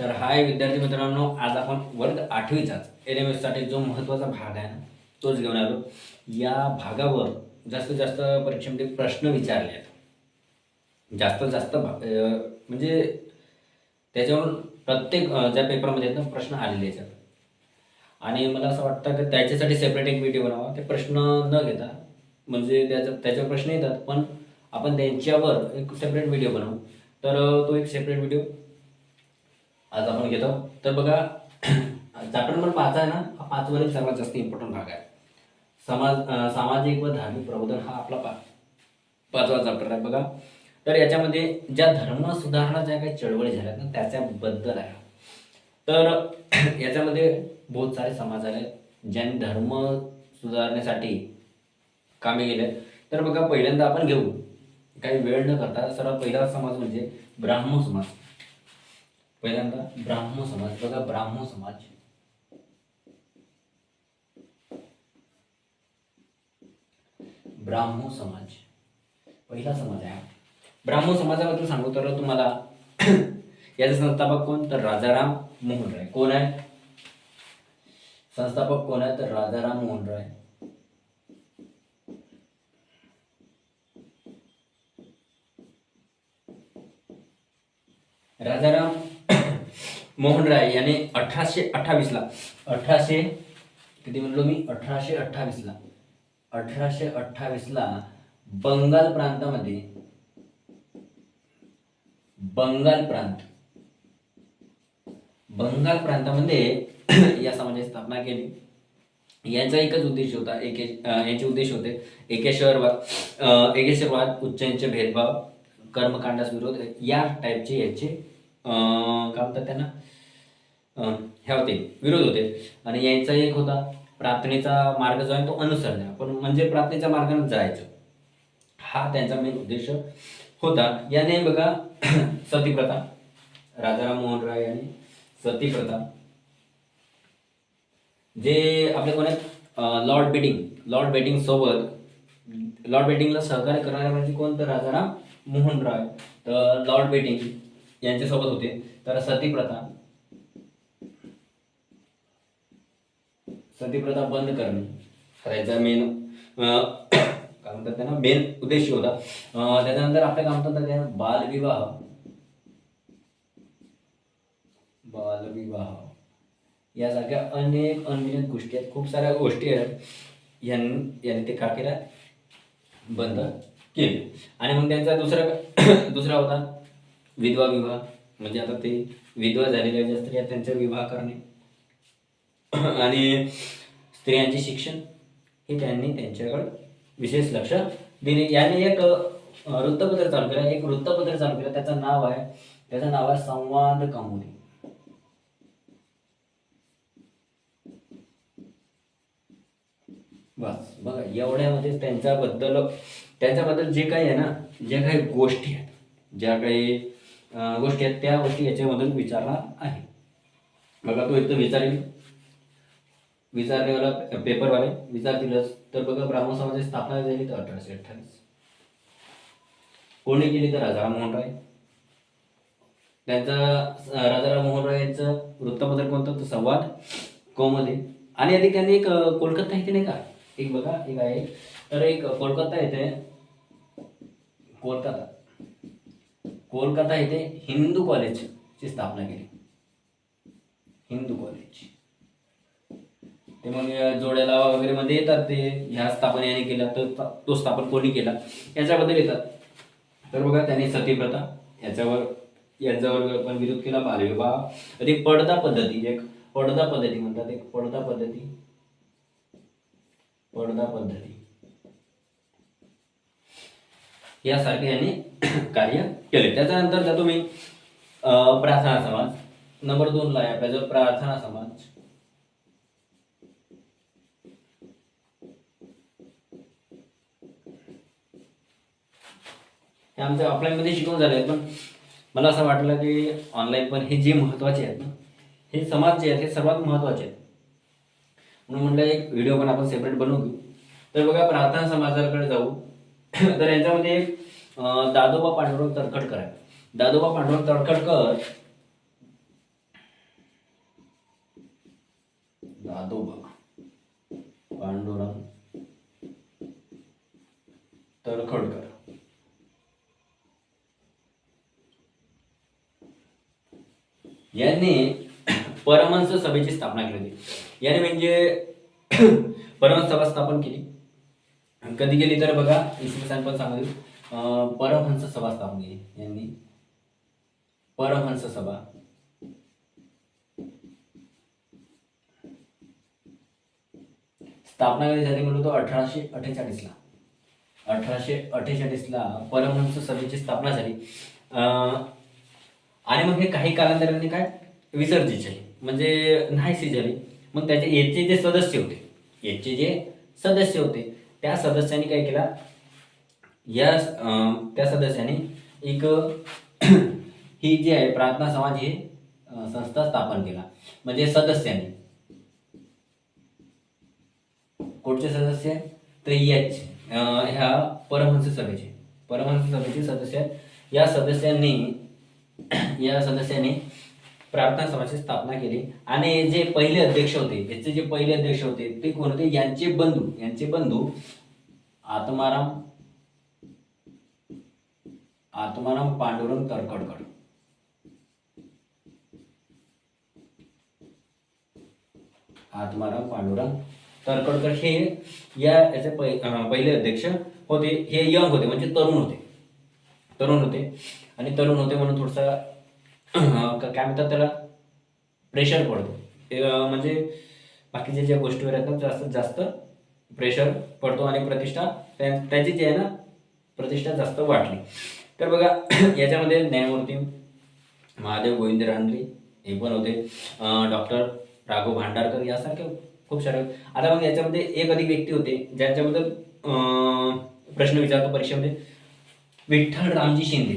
तर हाय विद्यार्थी मित्रांनो, आज आपण वर्ग 8वीचाच LMS साठी जो महत्त्वाचा भाग आहे ना, तोच घेऊन आलो. या भागावर जास्तीत जास्त परीक्षेमध्ये प्रश्न विचारले आहेत. जास्तीत जास्त म्हणजे त्याच्यावरून प्रत्येक ज्या पेपरमध्ये आहेत ना प्रश्न आलेले आहेत. आणि मला असं वाटतं की त्याच्यासाठी सेपरेट एक व्हिडिओ बनावा. ते प्रश्न न घेता म्हणजे त्याच्यावर प्रश्न येतात, पण आपण त्यांच्यावर एक सेपरेट व्हिडिओ बनवू. तर तो एक सेपरेट व्हिडिओ आज आपण घेतो. तर बघा, चॅप्टर नंबर 5 आहे ना, हा 5 वरील सर्वात जास्त इम्पॉर्टंट भाग आहे. सामाजिक व धार्मिक प्रबोधन हा आपला 5वा चॅप्टर आहे बघा. तर याच्यामध्ये ज्या धर्म सुधारणा ज्या काही चळवळी झाल्या ना त्याच्याबद्दल आहे. तर याच्यामध्ये बहुत सारे समाज आले ज्यांनी धर्म सुधारण्यासाठी कामे केले. तर बघा, पहिल्यांदा आपण घेऊ, काही वेळ न करता सर्वात पहिला समाज म्हणजे ब्राह्मण समाज. पहिल्यांदा ब्राह्मण समाज बघा. ब्राह्मण समाज पहिला समाज आहे. ब्राह्मण समाजाबद्दल सांगू तर तुम्हाला याचे संस्थापक कोण, तर राजाराम मोहन राय. कोण आहे संस्थापक, कोण आहे तर राजाराम मोहन राय. राजाराम मोहन राय याने 1828 ला 1800 किती म्हणलो मी 1828 ला 1828 ला बंगाल प्रांतामध्ये बंगाल प्रांतामध्ये या समाजाची स्थापना केली. यांचा एकच उद्देश होता, यांचे उद्देश होते एकेश्वरवाद, उच्चांचे भेदभाव, कर्मकांडास विरोध, या टाईपचे याचे काय म्हणतात त्यांना ह्या होते, विरोध होते. आणि यांचा एक होता प्रार्थनेचा मार्ग जो आहे तो अनुसरणे, पण म्हणजे प्रार्थनेच्या मार्गाने जायचं, हा त्यांचा मेन उद्देश होता. याने बघा सतीप्रथा, राजाराम मोहन राय यांनी सतीप्रथा, जे आपले कोण आहेत लॉर्ड बेटिंगला सहकार्य करणारे म्हणजे कोण, तर राजाराम मोहन राय. तर लॉर्ड बेटिंग यांच्यासोबत होते. तर सतीप्रथा बंद करणे त्याचा मेन काय म्हणतात त्यांना मेन उद्देश होता. त्याच्यानंतर आपल्या काय म्हणतात त्यांना बालविवाह यासारख्या अनेक अनगिनत गोष्टी आहेत, खूप साऱ्या गोष्टी आहेत. यांनी ते का केलं, बंद केले. आणि मग त्यांचा दुसरा होता विधवा विवाह, म्हणजे आता ते विधवा झालेल्या ज्या स्त्रिया त्यांचा विवाह करणे आणि स्त्रियांचे शिक्षण हे त्यांनी त्यांच्याकडे विशेष लक्ष दिले. याने एक वृत्तपत्र चालू केलं. त्याचं नाव आहे संवाद कौमुदी. बस बघा, एवढ्यामध्ये त्यांच्याबद्दल जे काही आहे ना, ज्या काही गोष्टी आहेत त्या गोष्टी याच्यामधून विचारणार आहे. बघा, तो इथं विचारलेला पेपरवाले विचारतीलच. तर बघा, ब्राह्मण समाजाची स्थापना झाली तर 1828. कोणी केली तर राजाराम मोहन राय. राजाराम मोहन राय यांचं वृत्तपत्र कोणतं, तर संवाद कौमुदी. आणि आधी त्यांनी एक कोलकाता येथे नाही का, एक बघा एक आहे, तर एक कोलकाता येथे हिंदू कॉलेजची स्थापना केली. हिंदू कॉलेज ते मग जोड्याला वगैरे मध्ये येतात, ते ह्या स्थापना याने केला, तर तो स्थापन कोणी केला याच्याबद्दल येतात. तर बघा, त्यांनी सतीप्रथा याच्यावर पण विरोध केला. बालविवाह, एक पडदा पद्धती म्हणतात, एक पडदा पद्धती यासारखे यांनी कार्य केले. त्याच्यानंतर जातो मी प्रार्थना समाज. नंबर 2 ला आहे आपल्याजवळ प्रार्थना समाज. हे आमच्या ऑफलाईनमध्ये शिकवून झाले, पण मला असं वाटलं की ऑनलाईन पण हे जे महत्त्वाचे आहेत ना, हे समाज जे आहेत हे सर्वात महत्त्वाचे आहेत, म्हणून म्हटलं एक व्हिडिओ पण आपण सेपरेट बनवू घेऊ. तर बघा, प्रार्थना समाजाकडे जाऊ. तर यांच्यामध्ये दादोबा पांडुरंग तर्खडकर आहे. दादोबा पांडुरंग तर्खडकर दादोबा पांडुरंग तळखडकर यांनी परमहंस सभेची स्थापना केली होती. याने म्हणजे परमहंस सभा स्थापन केली. कधी केली तर बघा, इसवी सन पण सांगू. परमहंस सभा स्थापन केली यांनी. परमहंस सभा स्थापना कधी झाली म्हणतो 1848 ला. 1848 ला परमहंस सभेची स्थापना झाली. आणि मग हे काही कालांतराने काय विसर्जित झाली, म्हणजे नाहीशी झाली. मग याचे जे सदस्य होते त्या सदस्यांनी काय केला, त्या सदस्यांनी एक ही जी आहे प्रार्थना समाज ही संस्था स्थापन केला. म्हणजे सदस्यांनी, कोणते सदस्य तर ह्या परमहंस सभेचे सदस्य आहेत. या सदस्यांनी प्रार्थना समाजाची स्थापना केली. आणि जे पहिले अध्यक्ष होते, याचे जे पहिले अध्यक्ष होते ते कोण होते, यांचे बंधू आत्माराम पांडुरंग तळखडकर. आत्माराम पांडुरंग तळखडकर हे याचे पहिले अध्यक्ष होते. हे यंग होते, म्हणजे तरुण होते. आणि तरुण होते म्हणून थोडसा काय म्हणतात त्याला, प्रेशर पडतो. म्हणजे बाकीच्या ज्या गोष्टीवर आहेत जास्तीत जास्त प्रेशर पडतो आणि प्रतिष्ठा त्याची जी आहे ना प्रतिष्ठा जास्त वाढली. तर बघा याच्यामध्ये न्यायमूर्ती महादेव गोविंद रानडे हे पण होते, डॉक्टर राघव भांडारकर यासारखे खूप सारे. आता मग याच्यामध्ये एक अधिक व्यक्ती होते ज्यांच्याबद्दल प्रश्न विचारतो परीक्षेमध्ये. विठ्ठल रामजी शिंदे.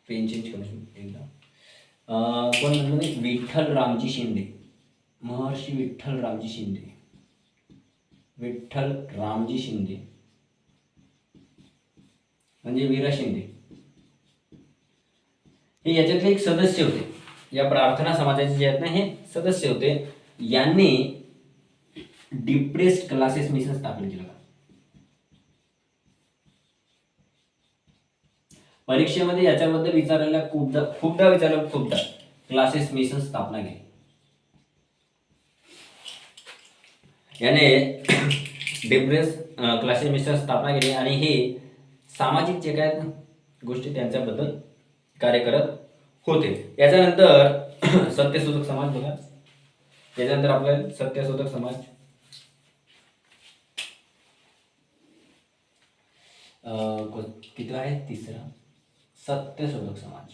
पेन चेंज करू एकदा. कोण म्हणलं, विठ्ठल रामजी शिंदे, महर्षी विठ्ठल रामजी शिंदे म्हणजे वीरा शिंदे. हे याच्यातले एक सदस्य होते. या प्रार्थना समाजाचे जे आहेत ना हे सदस्य होते. यांनी डिप्रेस्ड क्लासेस मिशन स्थापन केलं. परीक्षेमध्ये याच्याबद्दल विचारायला खूपदा क्लासेस मिशन स्थापना केली. याने डिप्रेस क्लासेस मिशन स्थापना केली आणि हे सामाजिक जे काय गोष्टी त्यांच्याबद्दल कार्य करत होते. याच्यानंतर सत्यशोधक समाज बघा. त्याच्यानंतर आपल्याला सत्यशोधक समाज किती आहे, तिसरा सत्यशोधक समाज.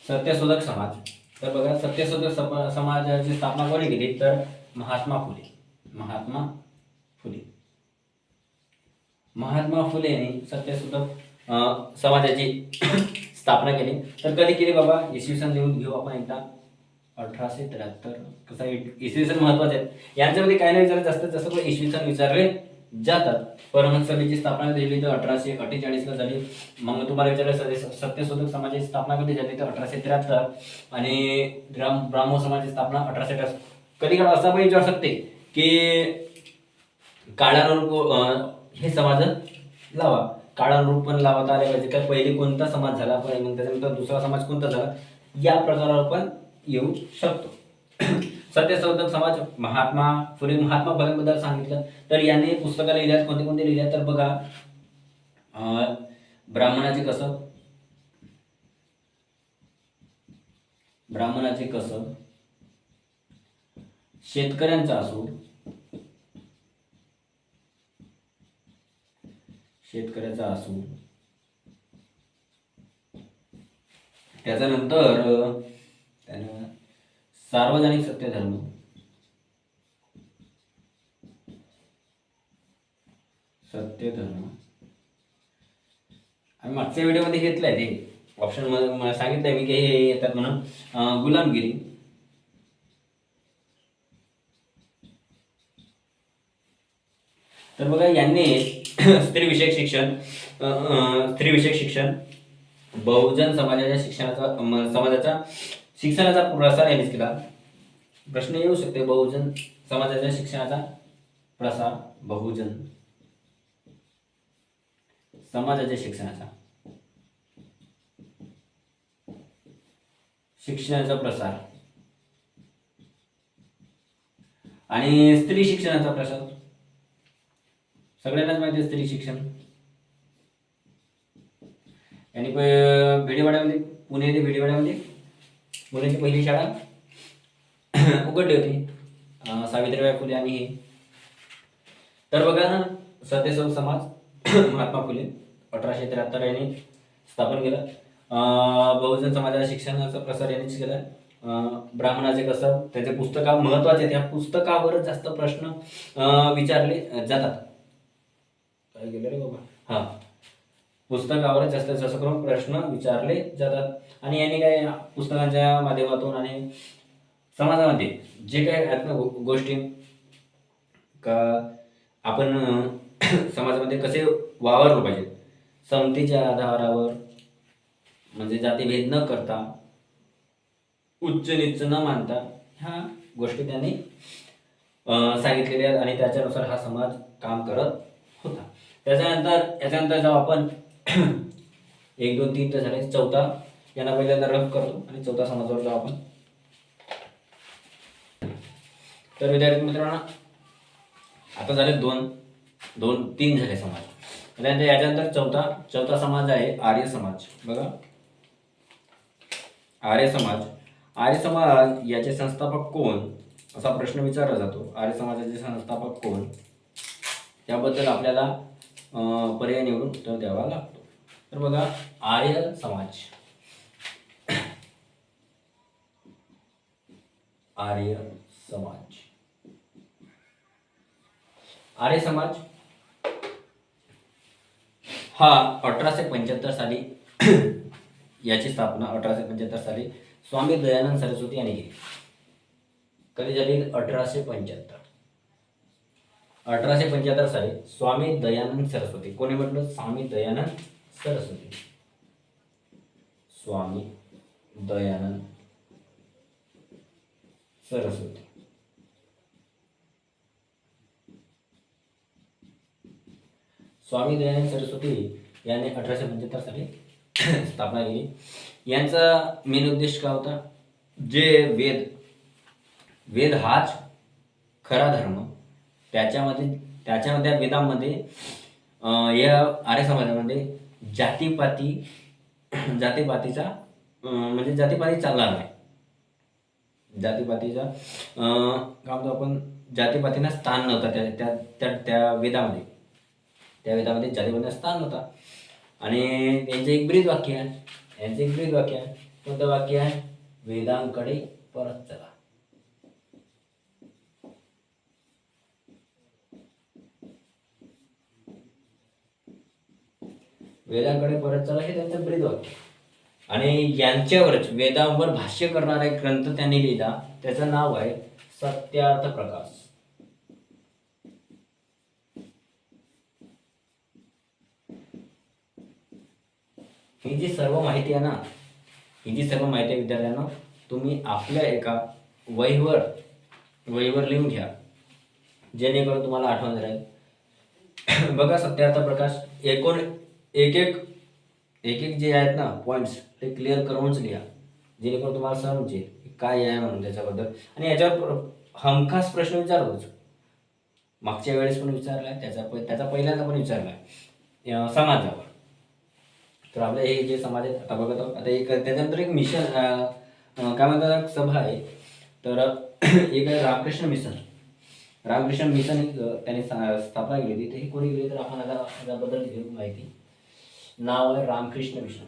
सत्यशोधक समाज. तर बघा सत्यशोधक समाजाची स्थापना कोणी केली तर महात्मा फुले यांनी सत्यशोधक समाजाची स्थापना केली. तर कधी केली बाबा, इसवी सन लिहून घेऊ आपण एकदा. 1873. कसं आहे, इसवी सन महत्वाचे आहेत. यांच्यामध्ये काय नाही विचारलं, जास्तीत जास्त इसवी सन विचारले जातात. परमहंस सभेची स्थापना झाली तर 1848 ला झाली. मग तुम्हाला विचारलं सत्यशोधक समाजाची स्थापना कधी झाली तर 1873. आणि ब्राह्मो समाजाची स्थापना 1868. कधी काळ असा पण विचार शकते की काळानुरूप हे समाज लावा, काळानुरूप पण लावता आले पाहिजे. काय पहिले कोणता समाज झाला, मग त्याच्यानंतर दुसरा समाज कोणता झाला, या प्रकारावर पण येऊ शकतो. सत्यशोधक समाज महात्मा फुलेंबद्दल सांगितलं तर याने पुस्तकाला लिहिल्यात कोणते लिहिल्यात तर बघा, ब्राह्मणाचे कसब, शेतकऱ्यांचा असूड, त्याच्यानंतर त्यानं सार्वजनिक सत्यधर्म, आम्ही मागच्या व्हिडिओमध्ये घेतलंय ते ऑप्शन मध्ये सांगितलंय मी की हे येतात म्हणून. गुलामगिरी, तर बघा यांनी स्त्रीविषयक शिक्षण, बहुजन समाजाच्या शिक्षणाचा प्रसार यांनीच केला. प्रश्न येऊ शकते, बहुजन समाजाच्या शिक्षणाचा प्रसार, बहुजन समाजाच्या शिक्षणाचा प्रसार आणि स्त्री शिक्षणाचा प्रसार. सगळ्यांनाच माहिती आहे स्त्री शिक्षण. आणि भिडेवाड्यामध्ये, पुणे ते भिडेवाड्यामध्ये मुलांची पहिली शाळा उघडली होती, सावित्रीबाई फुले आणि हे. तर बघा ना, सत्यशोधक समाज महात्मा फुले 1873 यांनी स्थापन केलं. बहुजन समाजाच्या शिक्षणाचा प्रसार यांनीच केला. ब्राह्मणाचे कसं, त्याचे पुस्तक महत्वाचे, त्या पुस्तकावर जास्त प्रश्न विचारले जातात. काय गेलं रे बाबा, हा, पुस्तकावर जास्त करून प्रश्न विचारले जातात. आणि यांनी काय पुस्तकांच्या माध्यमातून आणि समाजामध्ये जे काही आहेत ना गोष्टी का आपण समाजामध्ये कसे वावरलं पाहिजे, समतेच्या आधारावर, म्हणजे जातीभेद न करता, उच्च नीच न मानता, ह्या गोष्टी त्यांनी सांगितलेल्या आहेत. आणि त्याच्यानुसार हा समाज काम करत होता. याच्यानंतर जेव्हा आपण 1, 2, 3 तर झाले, चौथा यांना पहिल्यांदा रफ करतो आणि चौथा समाजावर जाऊ आपण. तर विद्यार्थी मित्रांनो, आता झाले 2-3 झाले समाज. त्यानंतर याच्यानंतर चौथा समाज आहे आर्य समाज. बघा, आर्य समाज याचे संस्थापक कोण, असा प्रश्न विचारला जातो. आर्य समाजाचे संस्थापक कोण, त्याबद्दल आपल्याला पर्याय निवडून उत्तर द्यावा लागतो. तर बघा, आर्य समाज हा 1875 साली याची स्थापना 1875 साली स्वामी दयानंद सरस्वती यांनी केली. कधी झाली? 1875 साली स्वामी दयानंद सरस्वती. कोणी म्हटलं? स्वामी दयानंद सरस्वती. स्वामी दयानंद सरस्वती. स्वामी दयानंद सरस्वती यांनी 1875 साली स्थापना केली. यांचा मेन उद्देश काय होता? जे वेद हाच खरा धर्म, त्याच्यामध्ये वेदांमध्ये या आर्य समाजामध्ये जातीपातीचा म्हणजे जातीपाती चालणार नाही. जातीपातीचा काय म्हणतो आपण, जातीपातीना स्थान नव्हता त्या वेदामध्ये. त्या वेदामध्ये जातीपातीना स्थान नव्हता. आणि यांचं एक ब्रीद वाक्य आहे. कोणतं वाक्य आहे? वेदांकडे परत चला. वेदांकडे परत चला हे त्यांचं ब्रीद वाक्य. आणि यांच्यावरच वेदांवर भाष्य करणारा एक ग्रंथ त्यांनी लिहिला, त्याचं नाव आहे सत्यार्थ प्रकाश. ही जी सर्व माहिती आहे विद्यार्थ्यांना, तुम्ही आपल्या एका वहीवर लिहून घ्या, जेणेकरून तुम्हाला आठवण राहील. बघा, सत्यार्थ प्रकाश एक जे आहेत ना पॉईंट्स, ते क्लिअर करूनच लिहा, जेणेकरून तुम्हाला समजेल काय आहे म्हणून त्याच्याबद्दल. आणि याच्यावर हमखास प्रश्न विचारतोच. मागच्या वेळेस पण विचारलाय, त्याचा पहिल्यांदा पण विचारलाय समाजावर. तर आपले हे जे समाज आहेत, आता बघत आहोत. आता एक त्याच्यानंतर एक मिशन काय म्हणतात, सभा आहे. तर एक आहे रामकृष्ण मिशन त्यांनी स्थापना केली होती. ते कोणी केली तर आपण आता त्याबद्दल घेऊ माहिती. नाव आहे रामकृष्ण मिशन.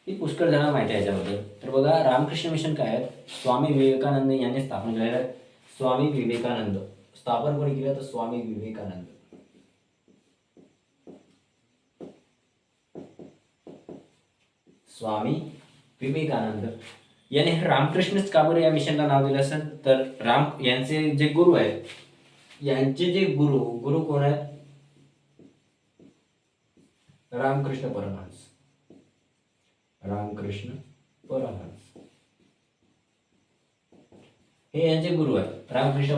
ही पुष्कळ जणांना माहिती आहे याच्याबद्दल. तर बघा, रामकृष्ण मिशन काय आहे? स्वामी विवेकानंद यांनी स्थापन केलेलं आहे. स्वामी विवेकानंद स्थापन कोणी केलं? तर स्वामी विवेकानंद. याने रामकृष्णच का बरं या मिशनला नाव दिलं असेल तर राम यांचे जे गुरु आहेत, यांचे जे गुरु कोण आहेत? रामकृष्ण परमहंस. रामकृष्ण परमहंस हे यांचे गुरु आहेत. रामकृष्ण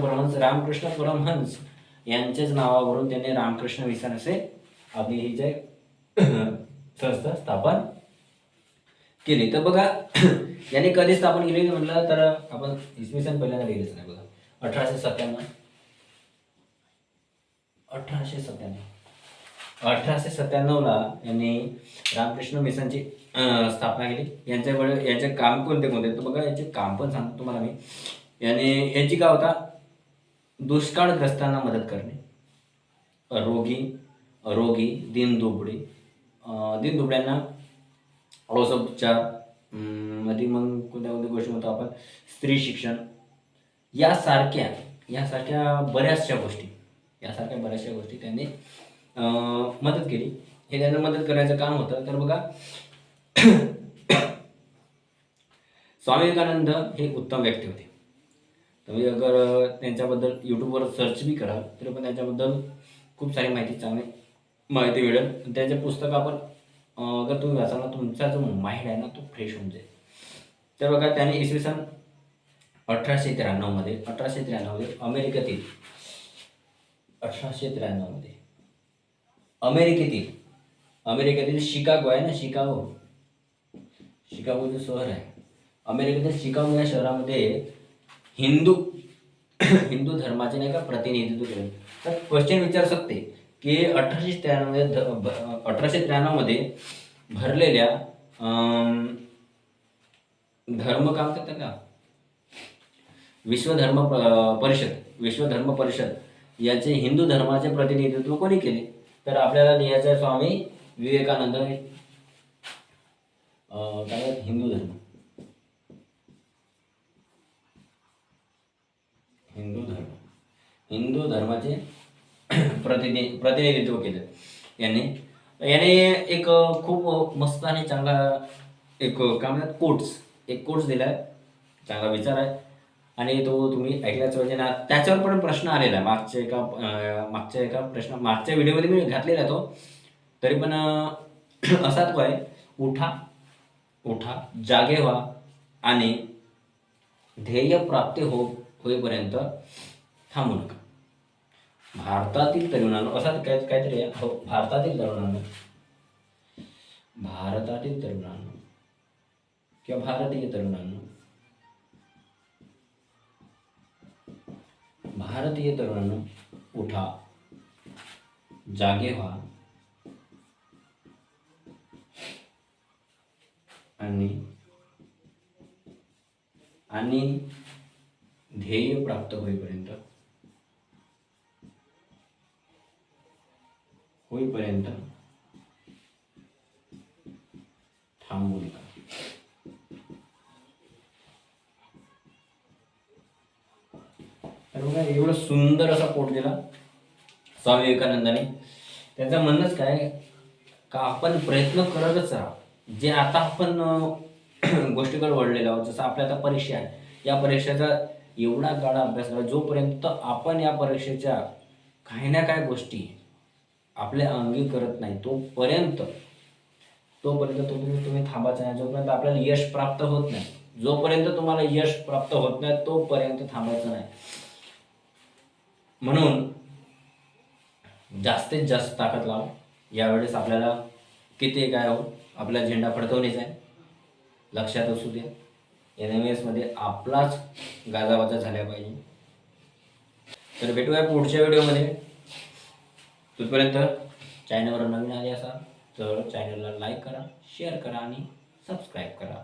परमहंस यांच्याच नावावरून त्यांनी रामकृष्ण मिशन असे आपली ही जे संस्था स्थापन केली. तर बघा यांनी कधी स्थापन केली म्हटलं तर आपण इसवी सन पहिल्यांदा लिहिलेच नाही बघा. 1897 ला यांनी रामकृष्ण मिशनची स्थापना केली. यांचे काम कोणते तर बघा याचे काम पण सांगतो तुम्हाला मी. यांची काय होता? दुष्काळग्रस्तांना मदत करणे, रोगी दीनदुबळ्यांना औषधोपचार, मध्ये मग कोणत्या गोष्टी म्हणतो आपण, स्त्री शिक्षण यासारख्या बऱ्याचशा गोष्टी त्यांनी मदत केली. हे त्यांना मदत करायचं काम होतं. तर बघा स्वामी विवेकानंद हे उत्तम व्यक्ती होते. तुम्ही अगर त्यांच्याबद्दल यूट्यूबवर सर्च बी कराल तरी पण त्यांच्याबद्दल खूप सारी चांगली माहिती मिळेल. त्याचे पुस्तक आपण अगर तुम्ही वाचाल ना, तुमचा जो माइंड आहे ना तो फ्रेश होऊन जाईल. तर बघा त्याने इसवी सन 1893 मध्ये अमेरिकेतील शिकागो आहे ना, शिकागो जो शहर आहे, अमेरिकेतील शिकागो या शहरामध्ये हिंदू धर्माचे नाही का प्रतिनिधित्व केले. तर क्वेश्चन विचारू शकते की 1893 मध्ये भरलेल्या धर्म काम करतात का विश्व धर्म परिषद याचे हिंदू धर्माचे प्रतिनिधित्व कोणी केले? तर आपल्याला लिहायचं आहे स्वामी विवेकानंद. काय हिंदू धर्माचे प्रतिनिधित्व केले याने एक खूप मस्त आणि चांगला एक काय म्हणतात कोट्स दिलाय. चांगला विचार आहे आणि तो तुम्ही ऐकल्याच पाहिजे ना. त्याच्यावर पण प्रश्न आलेला आहे मागच्या व्हिडिओमध्ये मी घातलेला आहे तो. तरी पण असाच तो आहे, उठा जागे व्हा आणि ध्येय प्राप्ती होईपर्यंत थांबू नका. भारतातील तरुणांनो असाच काहीतरी आहे. भारतातील तरुणांनो किंवा भारतीय तरुणांनो उठा, जागे व्हा आणि ध्येय प्राप्त होईपर्यंत थांबू नका. तर बघा एवढं सुंदर असा कोट दिला स्वामी विवेकानंदाने. त्यांचं म्हणणंच काय का आपण प्रयत्न करतच राहा. जे आता आपण गोष्टीकडे वळलेलो आहोत, जसं आपल्या आता परीक्षा आहे, या परीक्षेचा एवढा गाढा अभ्यास करा जोपर्यंत आपण या परीक्षेच्या काही ना काही गोष्टी आपल्या अंगी करत नाही तोपर्यंत तुम्ही थांबायचं नाही. जोपर्यंत आपल्याला यश प्राप्त होत नाही, तुम्हाला यश प्राप्त होत नाही तोपर्यंत थांबायचं नाही. म्हणून जास्तीत जास्त ताकद लावा. यावेळेस आपल्याला किती काय हो आपला झेंडा फडकवण्याचा आहे, लक्षात असू द्या. NMS मध्ये आपलाच गाजावाजा झाल्या पाहिजे. तर भेटूया पुढच्या व्हिडिओमध्ये. तोपर्यंत चॅनलवर नवीन आले असाल तर चॅनलला लाईक करा, शेअर करा आणि सबस्क्राईब करा.